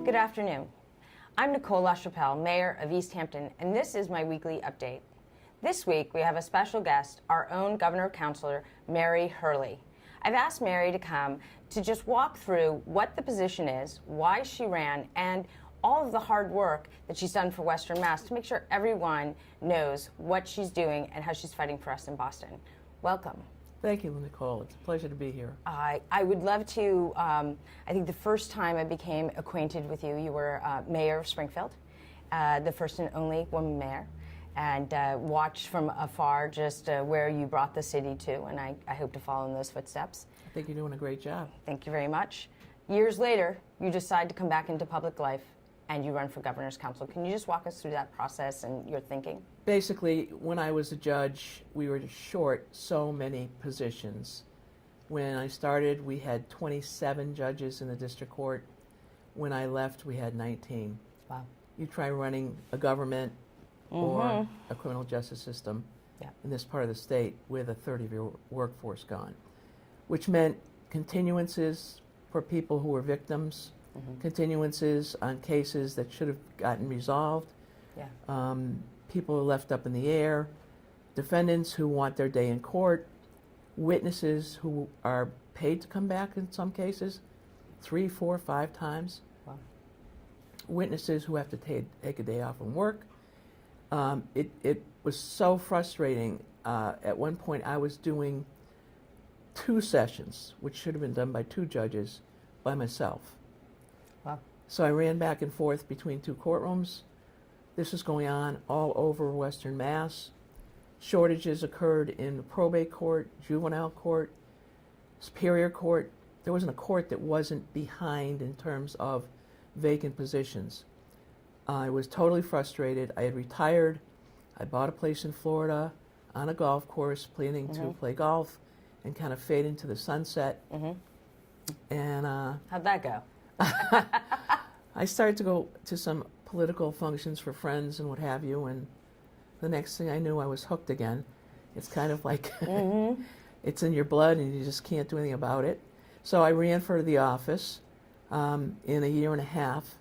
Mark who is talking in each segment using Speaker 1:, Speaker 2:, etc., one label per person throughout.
Speaker 1: Good afternoon. I'm Nicole LaChapelle, Mayor of East Hampton, and this is my weekly update. This week, we have a special guest, our own Governor Councilor, Mary Hurley. I've asked Mary to come to just walk through what the position is, why she ran, and all of the hard work that she's done for Western Mass to make sure everyone knows what she's doing and how she's fighting for us in Boston. Welcome.
Speaker 2: Thank you, Nicole. It's a pleasure to be here.
Speaker 1: I would love to, I think the first time I became acquainted with you, you were mayor of Springfield, the first and only woman mayor, and watched from afar just where you brought the city to, and I hope to follow in those footsteps.
Speaker 2: I think you're doing a great job.
Speaker 1: Thank you very much. Years later, you decide to come back into public life, and you run for governor's council. Can you just walk us through that process and your thinking?
Speaker 2: Basically, when I was a judge, we were short so many positions. When I started, we had 27 judges in the district court. When I left, we had 19.
Speaker 1: Wow.
Speaker 2: You try running a government or a criminal justice system in this part of the state with a third of your workforce gone, which meant continuances for people who were victims, continuances on cases that should have gotten resolved, people are left up in the air, defendants who want their day in court, witnesses who are paid to come back in some cases 3, 4, 5 times, witnesses who have to take a day off from work. It was so frustrating. At one point I was doing 2 sessions, which should have been done by 2 judges, by myself.
Speaker 1: Wow.
Speaker 2: So I ran back and forth between 2 courtrooms. This was going on all over Western Mass. Shortages occurred in probate court, juvenile court, superior court. There wasn't a court that wasn't behind in terms of vacant positions. I was totally frustrated. I had retired. I bought a place in Florida on a golf course, planning to play golf and kind of fade into the sunset. And
Speaker 1: how'd that go?
Speaker 2: I started to go to some political functions for friends and what have you, and the next thing I knew, I was hooked again. It's kind of like it's in your blood and you just can't do anything about it. So I ran for the office. In a year and a half,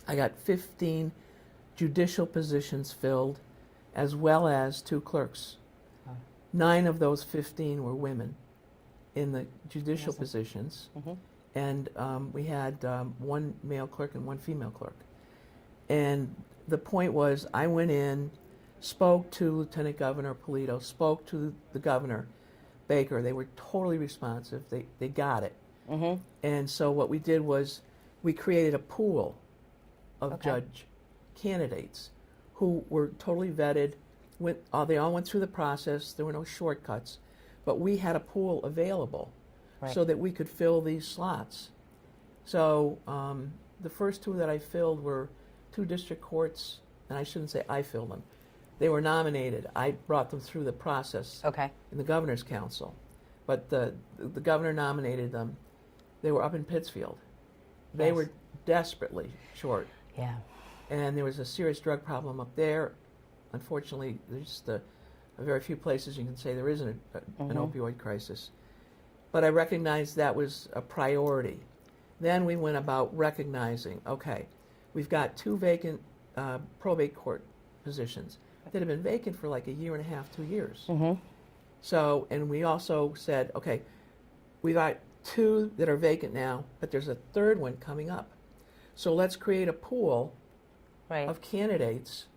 Speaker 2: I got 15 judicial positions filled, as well as 2 clerks. 9 of those 15 were women in the judicial positions. And we had 1 male clerk and 1 female clerk. And the point was, I went in, spoke to Lieutenant Governor Polito, spoke to the Governor Baker. They were totally responsive. They got it. And so what we did was we created a pool of judge candidates who were totally vetted. They all went through the process. There were no shortcuts. But we had a pool available so that we could fill these slots. So the first 2 that I filled were 2 district courts, and I shouldn't say I filled them. They were nominated. I brought them through the process in the Governor's Council. But the governor nominated them. They were up in Pittsfield. They were desperately short.
Speaker 1: Yeah.
Speaker 2: And there was a serious drug problem up there. Unfortunately, there's just a very few places you can say there isn't an opioid crisis. But I recognized that was a priority. Then we went about recognizing, okay, we've got 2 vacant probate court positions that have been vacant for like a year and a half, 2 years. So, and we also said, okay, we've got 2 that are vacant now, but there's a 3rd one coming up. So let's create a pool of candidates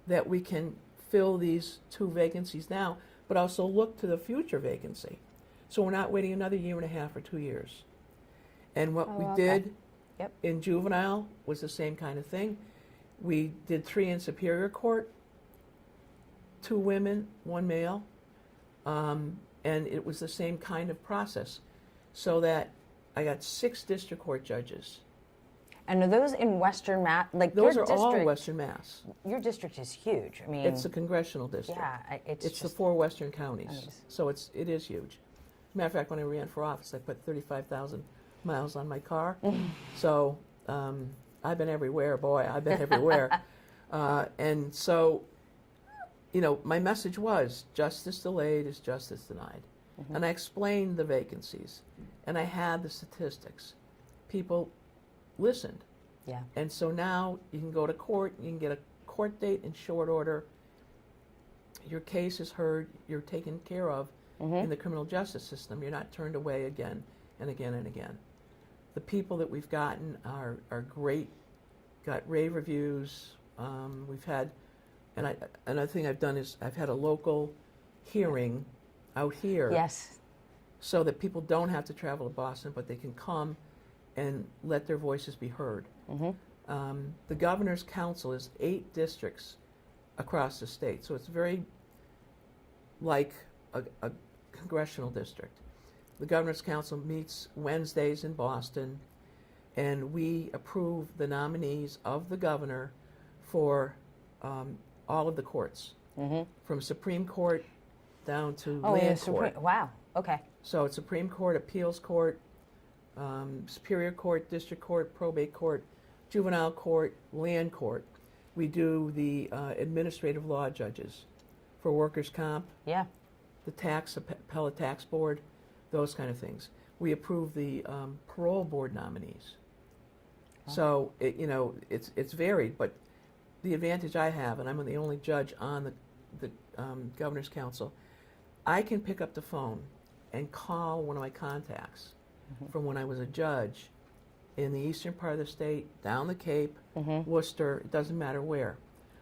Speaker 2: that we can fill these 2 vacancies now, but also look to the future vacancy. So we're not waiting another year and a half or 2 years. And what we did in juvenile was the same kind of thing. We did 3 in superior court, 2 women, 1 male, and it was the same kind of process. So that I got 6 district court judges.
Speaker 1: And are those in Western Mass? Like
Speaker 2: those are all Western Mass.
Speaker 1: Your district is huge. I mean,
Speaker 2: it's a congressional district.
Speaker 1: Yeah,
Speaker 2: it's the 4 western counties. So it is huge. Matter of fact, when I ran for office, I put 35,000 miles on my car. So I've been everywhere, boy. I've been everywhere. And so, you know, my message was justice delayed is justice denied. And I explained the vacancies, and I had the statistics. People listened.
Speaker 1: Yeah.
Speaker 2: And so now you can go to court, you can get a court date in short order. Your case is heard, you're taken care of in the criminal justice system. You're not turned away again and again and again. The people that we've gotten are great, got rave reviews. We've had, and another thing I've done is I've had a local hearing out here.
Speaker 1: Yes.
Speaker 2: So that people don't have to travel to Boston, but they can come and let their voices be heard. The governor's council is 8 districts across the state, so it's very like a congressional district. The governor's council meets Wednesdays in Boston, and we approve the nominees of the governor for all of the courts, from Supreme Court down to land court.
Speaker 1: Wow. Okay.
Speaker 2: So it's Supreme Court, Appeals Court, Superior Court, District Court, Probate Court, Juvenile Court, Land Court. We do the administrative law judges for workers' comp,
Speaker 1: Yeah.
Speaker 2: the tax, appellate tax board, those kind of things. We approve the parole board nominees. So it's varied, but the advantage I have, and I'm the only judge on the governor's council, I can pick up the phone and call one of my contacts from when I was a judge in the eastern part of the state, down the Cape, Worcester, it doesn't matter where.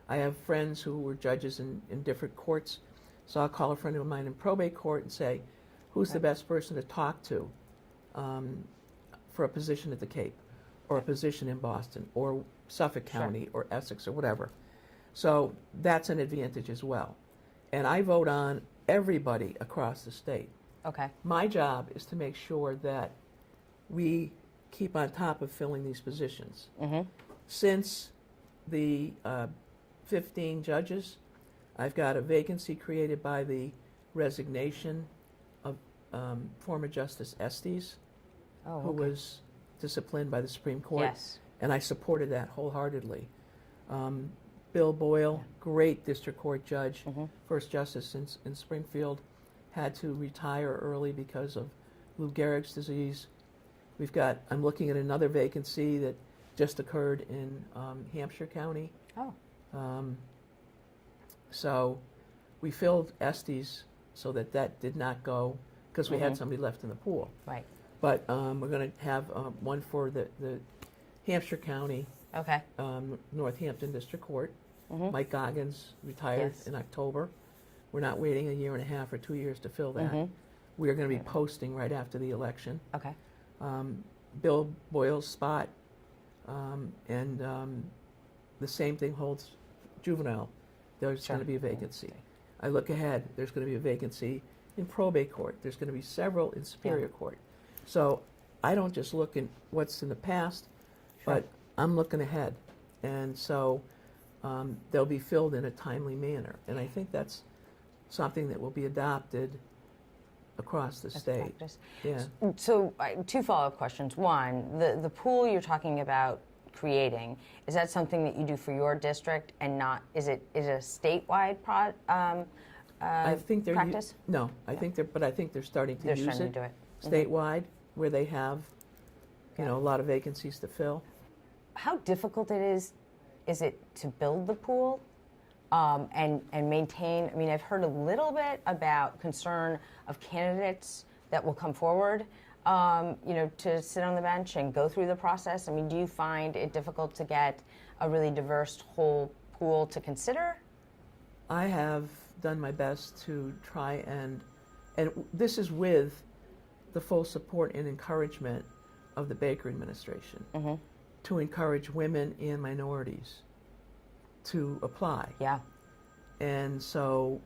Speaker 2: I have friends who were judges in different courts, so I'll call a friend of mine in probate court and say, who's the best person to talk to for a position at the Cape, or a position in Boston, or Suffolk County, or Essex, or whatever. So that's an advantage as well. And I vote on everybody across the state.
Speaker 1: Okay.
Speaker 2: My job is to make sure that we keep on top of filling these positions. Since the 15 judges, I've got a vacancy created by the resignation of former Justice Estes, who was disciplined by the Supreme Court.
Speaker 1: Yes.
Speaker 2: And I supported that wholeheartedly. Bill Boyle, great district court judge, first justice in Springfield, had to retire early because of Lou Gehrig's disease. I'm looking at another vacancy that just occurred in Hampshire County. So we filled Estes so that did not go, because we had somebody left in the pool.
Speaker 1: Right.
Speaker 2: But we're going to have one for the Hampshire County,
Speaker 1: Okay.
Speaker 2: Northampton District Court. Mike Goggins retired in October. We're not waiting a year and a half or 2 years to fill that. We are going to be posting right after the election.
Speaker 1: Okay.
Speaker 2: Bill Boyle's spot, and the same thing holds juvenile. There's going to be a vacancy. I look ahead, there's going to be a vacancy in probate court. There's going to be several in superior court. So I don't just look at what's in the past, but I'm looking ahead. And so they'll be filled in a timely manner. And I think that's something that will be adopted across the state.
Speaker 1: Practice.
Speaker 2: Yeah.
Speaker 1: So 2 follow-up questions. One, the pool you're talking about creating, is that something that you do for your district and not, is it a statewide
Speaker 2: I think they're
Speaker 1: practice?
Speaker 2: No, I think they're starting to use
Speaker 1: starting
Speaker 2: it
Speaker 1: to do it.
Speaker 2: statewide, where they have, a lot of vacancies to fill.
Speaker 1: How difficult is it to build the pool and maintain? I mean, I've heard a little bit about concern of candidates that will come forward, to sit on the bench and go through the process. I mean, do you find it difficult to get a really diverse whole pool to consider?
Speaker 2: I have done my best to try and this is with the full support and encouragement of the Baker administration, to encourage women and minorities to apply.
Speaker 1: Yeah.
Speaker 2: And so,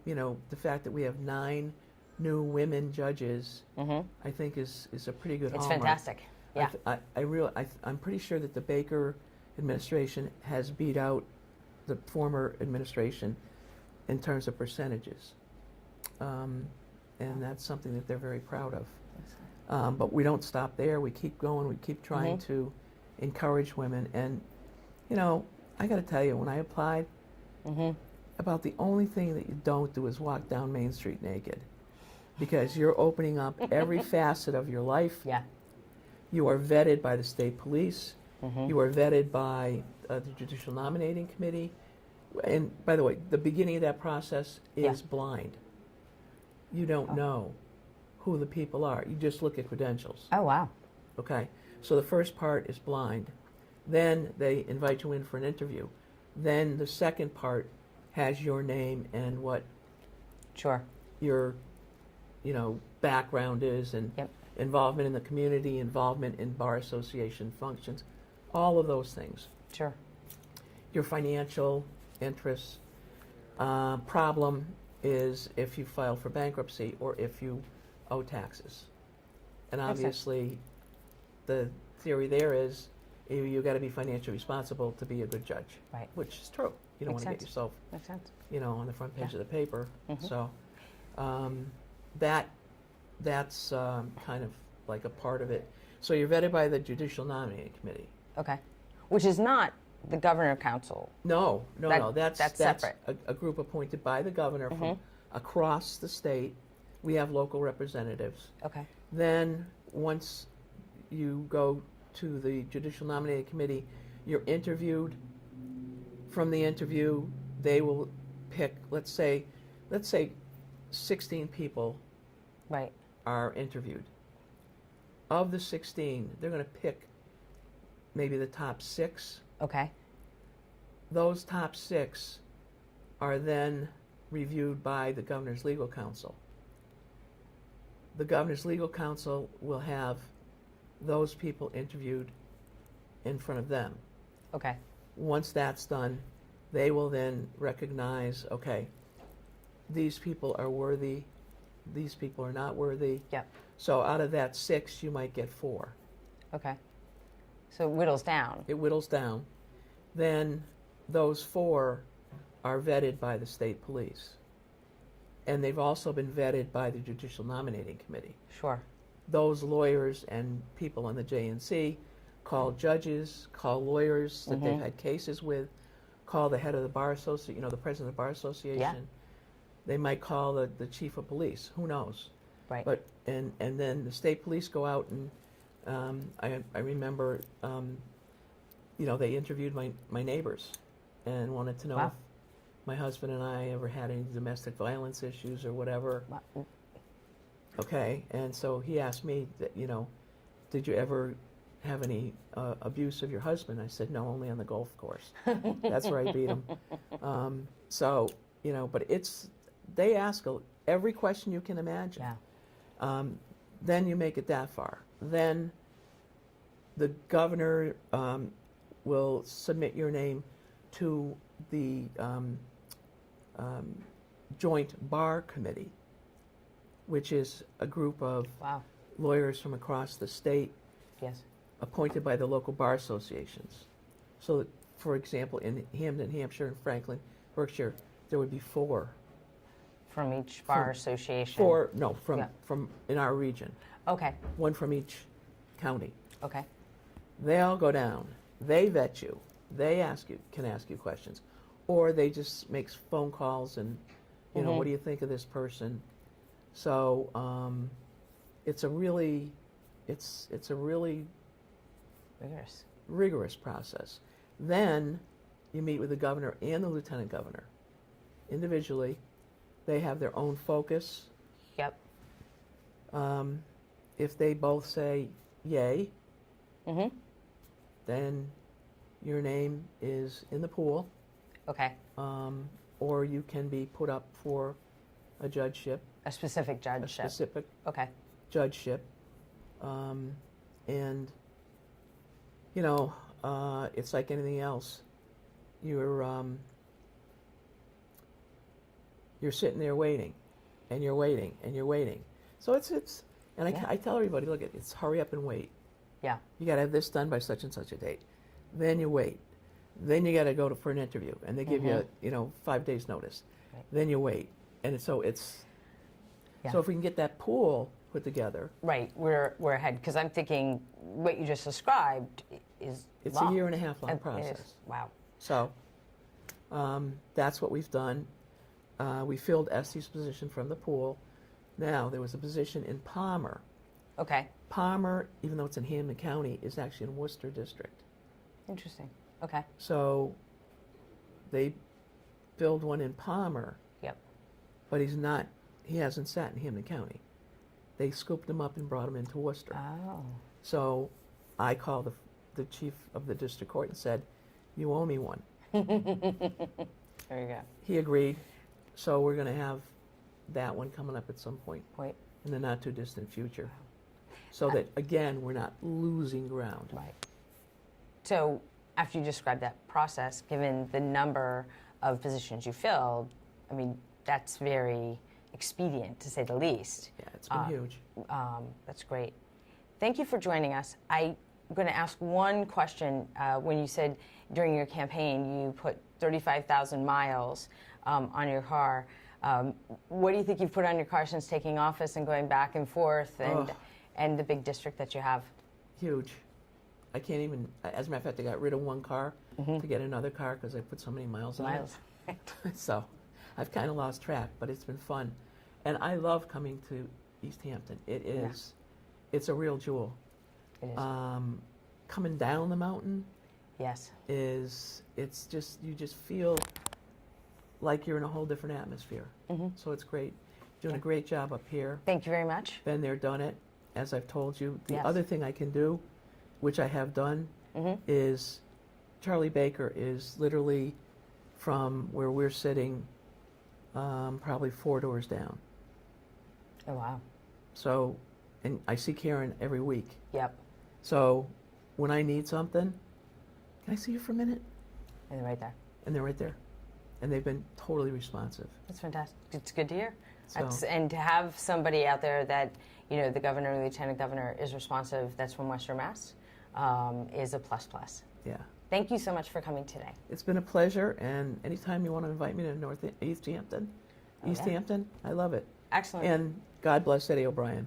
Speaker 2: the fact that we have 9 new women judges, I think is a pretty good
Speaker 1: It's
Speaker 2: hallmark.
Speaker 1: fantastic. Yeah.
Speaker 2: I'm pretty sure that the Baker administration has beat out the former administration in terms of percentages. And that's something that they're very proud of. But we don't stop there. We keep going. We keep trying to encourage women. And, I got to tell you, when I applied, about the only thing that you don't do is walk down Main Street naked, because you're opening up every facet of your life.
Speaker 1: Yeah.
Speaker 2: You are vetted by the state police.
Speaker 1: Mm-hmm.
Speaker 2: You are vetted by the Judicial Nominating Committee. And by the way, the beginning of that process is blind. You don't know who the people are. You just look at credentials.
Speaker 1: Oh, wow.
Speaker 2: Okay? So the first part is blind. Then they invite you in for an interview. Then the second part has your name and what
Speaker 1: Sure.
Speaker 2: your, background is and
Speaker 1: Yep.
Speaker 2: involvement in the community, involvement in bar association functions, all of those things.
Speaker 1: Sure.
Speaker 2: Your financial interests. Problem is if you file for bankruptcy or if you owe taxes. And
Speaker 1: Makes sense.
Speaker 2: obviously, the theory there is you got to be financially responsible to be a good judge,
Speaker 1: Right.
Speaker 2: which is true. You don't
Speaker 1: Makes
Speaker 2: want to get
Speaker 1: sense.
Speaker 2: yourself,
Speaker 1: Makes sense.
Speaker 2: on the front page
Speaker 1: Yeah.
Speaker 2: of the paper.
Speaker 1: Mhm.
Speaker 2: So that's kind of like a part of it. So you're vetted by the Judicial Nominating Committee.
Speaker 1: Okay. Which is not the governor council.
Speaker 2: No. That's
Speaker 1: separate.
Speaker 2: a group appointed by the governor from across the state. We have local representatives.
Speaker 1: Okay.
Speaker 2: Then once you go to the Judicial Nominating Committee, you're interviewed. From the interview, they will pick, let's say 16 people
Speaker 1: Right.
Speaker 2: are interviewed. Of the 16, they're going to pick maybe the top 6.
Speaker 1: Okay.
Speaker 2: Those top 6 are then reviewed by the governor's legal counsel. The governor's legal counsel will have those people interviewed in front of them.
Speaker 1: Okay.
Speaker 2: Once that's done, they will then recognize, okay, these people are worthy, these people are not worthy.
Speaker 1: Yep.
Speaker 2: So out of that 6, you might get 4.
Speaker 1: Okay. So it whittles down.
Speaker 2: It whittles down. Then those 4 are vetted by the state police. And they've also been vetted by the Judicial Nominating Committee.
Speaker 1: Sure.
Speaker 2: Those lawyers and people on the JNC call judges, call lawyers that they've had cases with, call the head of the bar association, the president of the bar association.
Speaker 1: Yeah.
Speaker 2: They might call the chief of police. Who knows?
Speaker 1: Right.
Speaker 2: But and then the state police go out and I remember they interviewed my neighbors and wanted to know
Speaker 1: Wow.
Speaker 2: if my husband and I ever had any domestic violence issues or whatever.
Speaker 1: Wow.
Speaker 2: Okay, and so he asked me that, did you ever have any abuse of your husband? I said, no, only on the golf course. That's where I beat him. But they ask every question you can imagine.
Speaker 1: Yeah.
Speaker 2: Then you make it that far. Then the governor will submit your name to the Joint Bar Committee, which is a group of
Speaker 1: Wow.
Speaker 2: lawyers from across the state
Speaker 1: Yes.
Speaker 2: appointed by the local bar associations. So, for example, in Hamden, Hampshire, and Franklin, Berkshire, there would be 4.
Speaker 1: From each bar
Speaker 2: From-
Speaker 1: association.
Speaker 2: 4,
Speaker 1: Yeah.
Speaker 2: from in our region.
Speaker 1: Okay.
Speaker 2: 1 from each county.
Speaker 1: Okay.
Speaker 2: They all go down. They vet you. They can ask you questions. Or they just make phone calls and, what do you think of this person? So it's a really
Speaker 1: Rigorous.
Speaker 2: rigorous process. Then you meet with the governor and the lieutenant governor individually. They have their own focus.
Speaker 1: Yep.
Speaker 2: If they both say yay,
Speaker 1: Mm-hmm.
Speaker 2: then your name is in the pool,
Speaker 1: Okay.
Speaker 2: or you can be put up for a judgeship,
Speaker 1: A specific
Speaker 2: a
Speaker 1: judgeship.
Speaker 2: specific
Speaker 1: Okay.
Speaker 2: judgeship. And, it's like anything else. You're sitting there waiting, and you're waiting, and you're waiting. So and
Speaker 1: Yeah.
Speaker 2: I tell everybody, look, it's hurry up and wait.
Speaker 1: Yeah.
Speaker 2: You got to have this done by such and such a date. Then you wait. Then you got to go for an interview, and they give you 5 days notice.
Speaker 1: Right.
Speaker 2: Then you wait, and so
Speaker 1: Yeah.
Speaker 2: so if we can get that pool put together,
Speaker 1: Right. We're ahead because I'm thinking what you just described is
Speaker 2: it's
Speaker 1: long.
Speaker 2: a year and a half long
Speaker 1: It is.
Speaker 2: process.
Speaker 1: Wow.
Speaker 2: So that's what we've done. We filled Essie's position from the pool. Now there was a position in Palmer,
Speaker 1: Okay.
Speaker 2: Palmer, even though it's in Hamden County, is actually in Worcester District.
Speaker 1: Interesting. Okay.
Speaker 2: So they build one in Palmer,
Speaker 1: Yep.
Speaker 2: but he hasn't sat in Hamden County. They scooped him up and brought him into Worcester.
Speaker 1: Oh.
Speaker 2: So I called the chief of the district court and said, you owe me one.
Speaker 1: There you go.
Speaker 2: He agreed. So we're going to have that one coming up at some point
Speaker 1: Point.
Speaker 2: in the not too distant future. So that, again, we're not losing ground.
Speaker 1: Right. So after you described that process, given the number of positions you filled, I mean, that's very expedient, to say the least.
Speaker 2: Yeah, it's been huge.
Speaker 1: That's great. Thank you for joining us. I'm going to ask one question. When you said during your campaign you put 35,000 miles on your car, what do you think you've put on your car since taking office and going back and forth and the big district that you have?
Speaker 2: Huge. I can't even, as a matter of fact, I got rid of one car to get another car because I put so many miles on it. So I've kind of lost track, but it's been fun. And I love coming to East Hampton. It is, it's a real jewel.
Speaker 1: It is.
Speaker 2: Coming down the mountain
Speaker 1: Yes.
Speaker 2: it's just, you just feel like you're in a whole different atmosphere. So it's great. Doing a great job up here.
Speaker 1: Thank you very much.
Speaker 2: Been there, done it, as I've told you. The
Speaker 1: Yes.
Speaker 2: other thing I can do, which I have done, is Charlie Baker is literally from where we're sitting, probably 4 doors down.
Speaker 1: Oh, wow.
Speaker 2: So, and I see Karen every week.
Speaker 1: Yep.
Speaker 2: So when I need something, can I see you for a minute?
Speaker 1: And they're right there.
Speaker 2: And they're right there. And they've been totally responsive.
Speaker 1: That's fantastic. It's good to hear.
Speaker 2: So-
Speaker 1: And to have somebody out there that, you know, the governor and lieutenant governor is responsive, that's from Western Mass, is a plus plus.
Speaker 2: Yeah.
Speaker 1: Thank you so much for coming today.
Speaker 2: It's been a pleasure, and anytime you want to invite me to East Hampton, I love it.
Speaker 1: Excellent.
Speaker 2: And God bless Eddie O'Brien.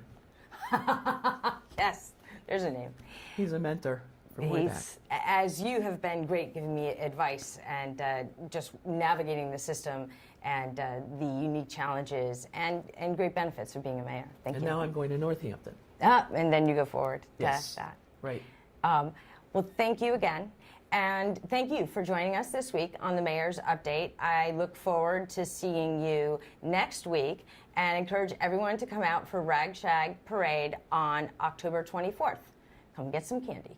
Speaker 1: Yes, there's a name.
Speaker 2: He's a mentor from way back.
Speaker 1: As you have been great giving me advice and just navigating the system and the unique challenges and great benefits of being a mayor. Thank
Speaker 2: And
Speaker 1: you.
Speaker 2: now I'm going to Northampton.
Speaker 1: And then you go forward
Speaker 2: Yes.
Speaker 1: to that.
Speaker 2: Right.
Speaker 1: Well, thank you again. And thank you for joining us this week on the Mayor's Update. I look forward to seeing you next week and encourage everyone to come out for Rag Shag Parade on October 24th. Come get some candy.